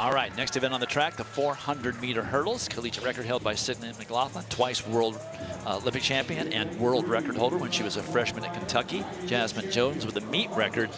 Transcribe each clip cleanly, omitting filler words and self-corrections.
All right, next event on the track, the 400-meter hurdles. Collegiate record held by Sydney McLaughlin, twice world Olympic champion and world record holder when she was a freshman at Kentucky. Jasmine Jones with a meet record.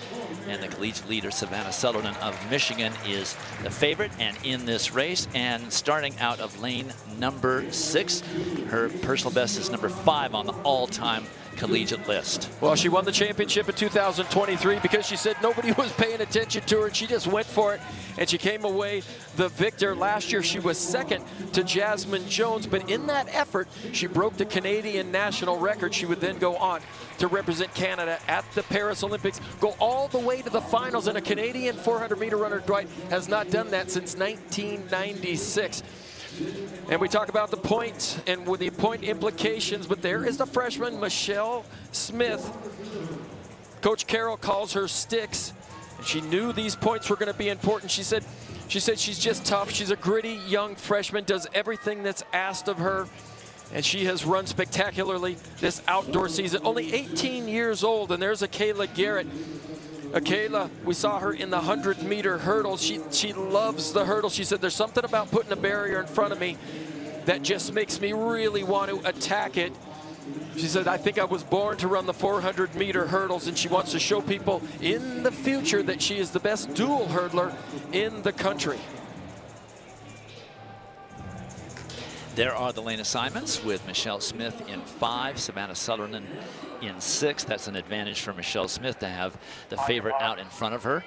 And the collegiate leader, Savannah Sutherland of Michigan, is the favorite and in this race. And starting out of lane number 6, her personal best is number 5 on the all-time collegiate list. Well, she won the championship in 2023 because she said nobody was paying attention to her, and she just went for it, and she came away the victor. Last year she was second to Jasmine Jones, but in that effort she broke the Canadian national record. She would then go on to represent Canada at the Paris Olympics, go all the way to the finals, and a Canadian 400-meter runner, Dwight, has not done that since 1996. And we talk about the points and with the point implications, but there is the freshman, Michelle Smith. Coach Carroll calls her Sticks, and she knew these points were going to be important. She said she's just tough. She's a gritty young freshman, does everything that's asked of her, and she has run spectacularly this outdoor season. Only 18 years old, and there's Kayla Garrett. Kayla, we saw her in the 100-meter hurdles. She loves the hurdles. She said, there's something about putting a barrier in front of me that just makes me really want to attack it. She said, I think I was born to run the 400-meter hurdles, and she wants to show people in the future that she is the best dual hurdler in the country. There are the lane assignments with Michelle Smith in 5, Savannah Sutherland in 6. That's an advantage for Michelle Smith to have the favorite out in front of her.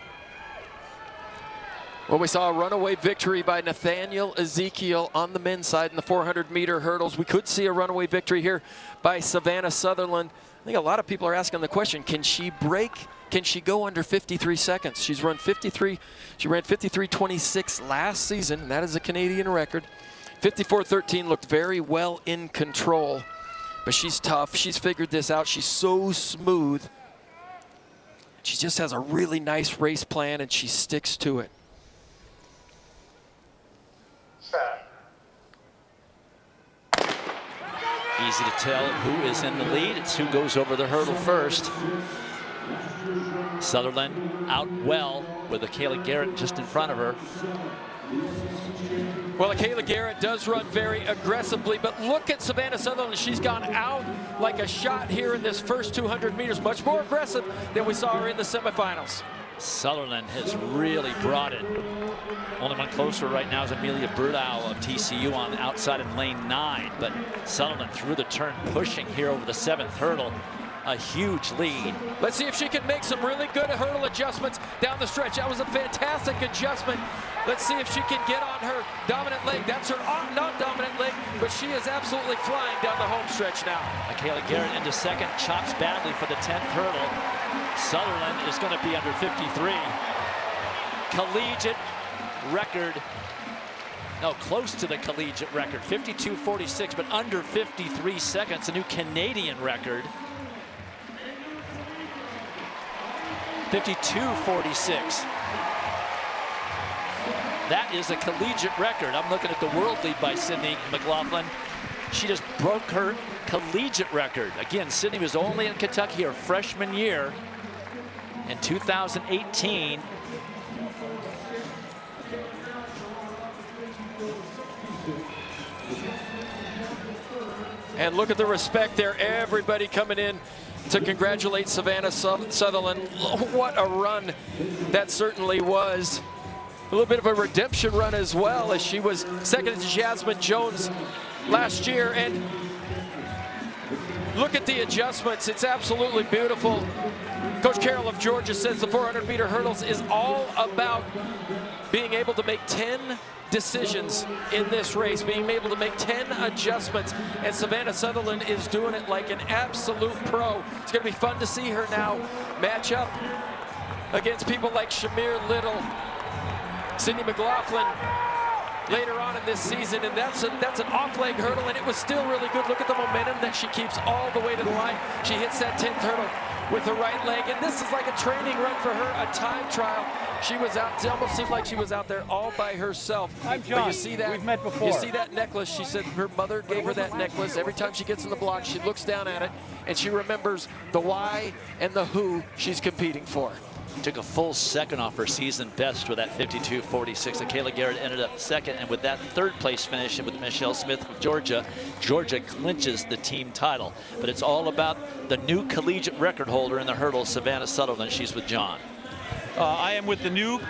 Well, we saw a runaway victory by Nathaniel Ezekiel on the men's side in the 400-meter hurdles. We could see a runaway victory here by Savannah Sutherland. I think a lot of people are asking the question, can she break? Can she go under 53 seconds? She ran 53:26 last season, and that is a Canadian record. 54:13 looked very well in control, but she's tough. She's figured this out. She's so smooth. She just has a really nice race plan, and she sticks to it. Easy to tell who is in the lead. It's who goes over the hurdle first. Sutherland out well with Kayla Garrett just in front of her. Well, Kayla Garrett does run very aggressively, but look at Savannah Sutherland. She's gone out like a shot here in this first 200 meters, much more aggressive than we saw her in the semifinals. Sutherland has really brought it. Only one closer right now is Amelia Berdow of TCU on the outside in lane 9, but Sutherland through the turn, pushing here over the 7th hurdle. A huge lead. Let's see if she can make some really good hurdle adjustments down the stretch. That was a fantastic adjustment. Let's see if she can get on her dominant leg. That's her non-dominant leg, but she is absolutely flying down the home stretch now. Kayla Garrett into second, chops badly for the 10th hurdle. Sutherland is going to be under 53. Collegiate record, no, close to the collegiate record, 52:46, but under 53 seconds, a new Canadian record. 52:46. That is a collegiate record. I'm looking at the world lead by Sydney McLaughlin. She just broke her collegiate record. Again, Sydney was only in Kentucky her freshman year in 2018. And look at the respect there. Everybody coming in to congratulate Savannah Sutherland. What a run that certainly was. A little bit of a redemption run as well, as she was second to Jasmine Jones last year. And look at the adjustments. It's absolutely beautiful. Coach Carroll of Georgia says the 400-meter hurdles is all about being able to make 10 decisions in this race, being able to make 10 adjustments, and Savannah Sutherland is doing it like an absolute pro. It's going to be fun to see her now match up against people like Shamir Little, Sydney McLaughlin later on in this season, and that's an off-leg hurdle, and it was still really good. Look at the momentum that she keeps all the way to the line. She hits that 10th hurdle with her right leg, and this is like a training run for her, a time trial. She was out, it almost seemed like she was out there all by herself. I'm John. But you see that, we've met before. You see that necklace. She said her mother gave her that necklace. Every time she gets in the block, she looks down at it, and she remembers the why and the who she's competing for. took a full second off her season best with that 52.46. Kayla Garrett ended up second, and with that third place finish with Michelle Smith of Georgia, Georgia clinches the team title. But it's all about the new collegiate record holder in the hurdle, Savannah Sutherland. She's with John. I am with the new,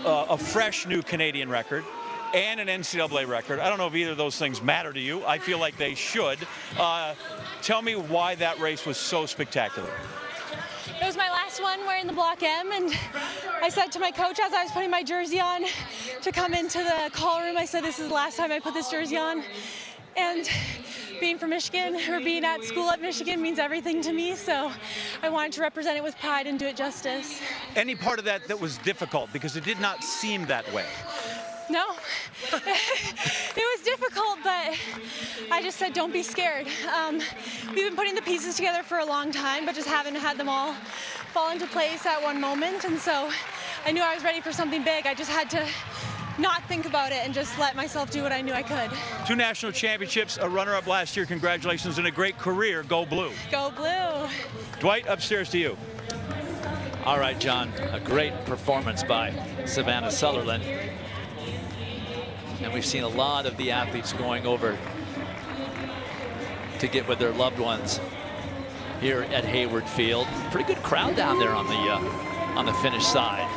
a fresh new Canadian record and an NCAA record. I don't know if either of those things matter to you. I feel like they should. Tell me why that race was so spectacular. It was my last one wearing the Block M, and I said to my coach as I was putting my jersey on to come into the call room, I said, this is the last time I put this jersey on. And being from Michigan, or being at school at Michigan, means everything to me, so I wanted to represent it with pride and do it justice. Any part of that was difficult, because it did not seem that way? No, it was difficult, but I just said, don't be scared. We've been putting the pieces together for a long time, but just haven't had them all fall into place at one moment. And so I knew I was ready for something big. I just had to not think about it and just let myself do what I knew I could. 2 national championships, a runner-up last year. Congratulations, and a great career. Go Blue. Go Blue. Dwight, upstairs to you. All right, John, a great performance by Savannah Sutherland. And we've seen a lot of the athletes going over to get with their loved ones here at Hayward Field. Pretty good crowd down there on the finish side.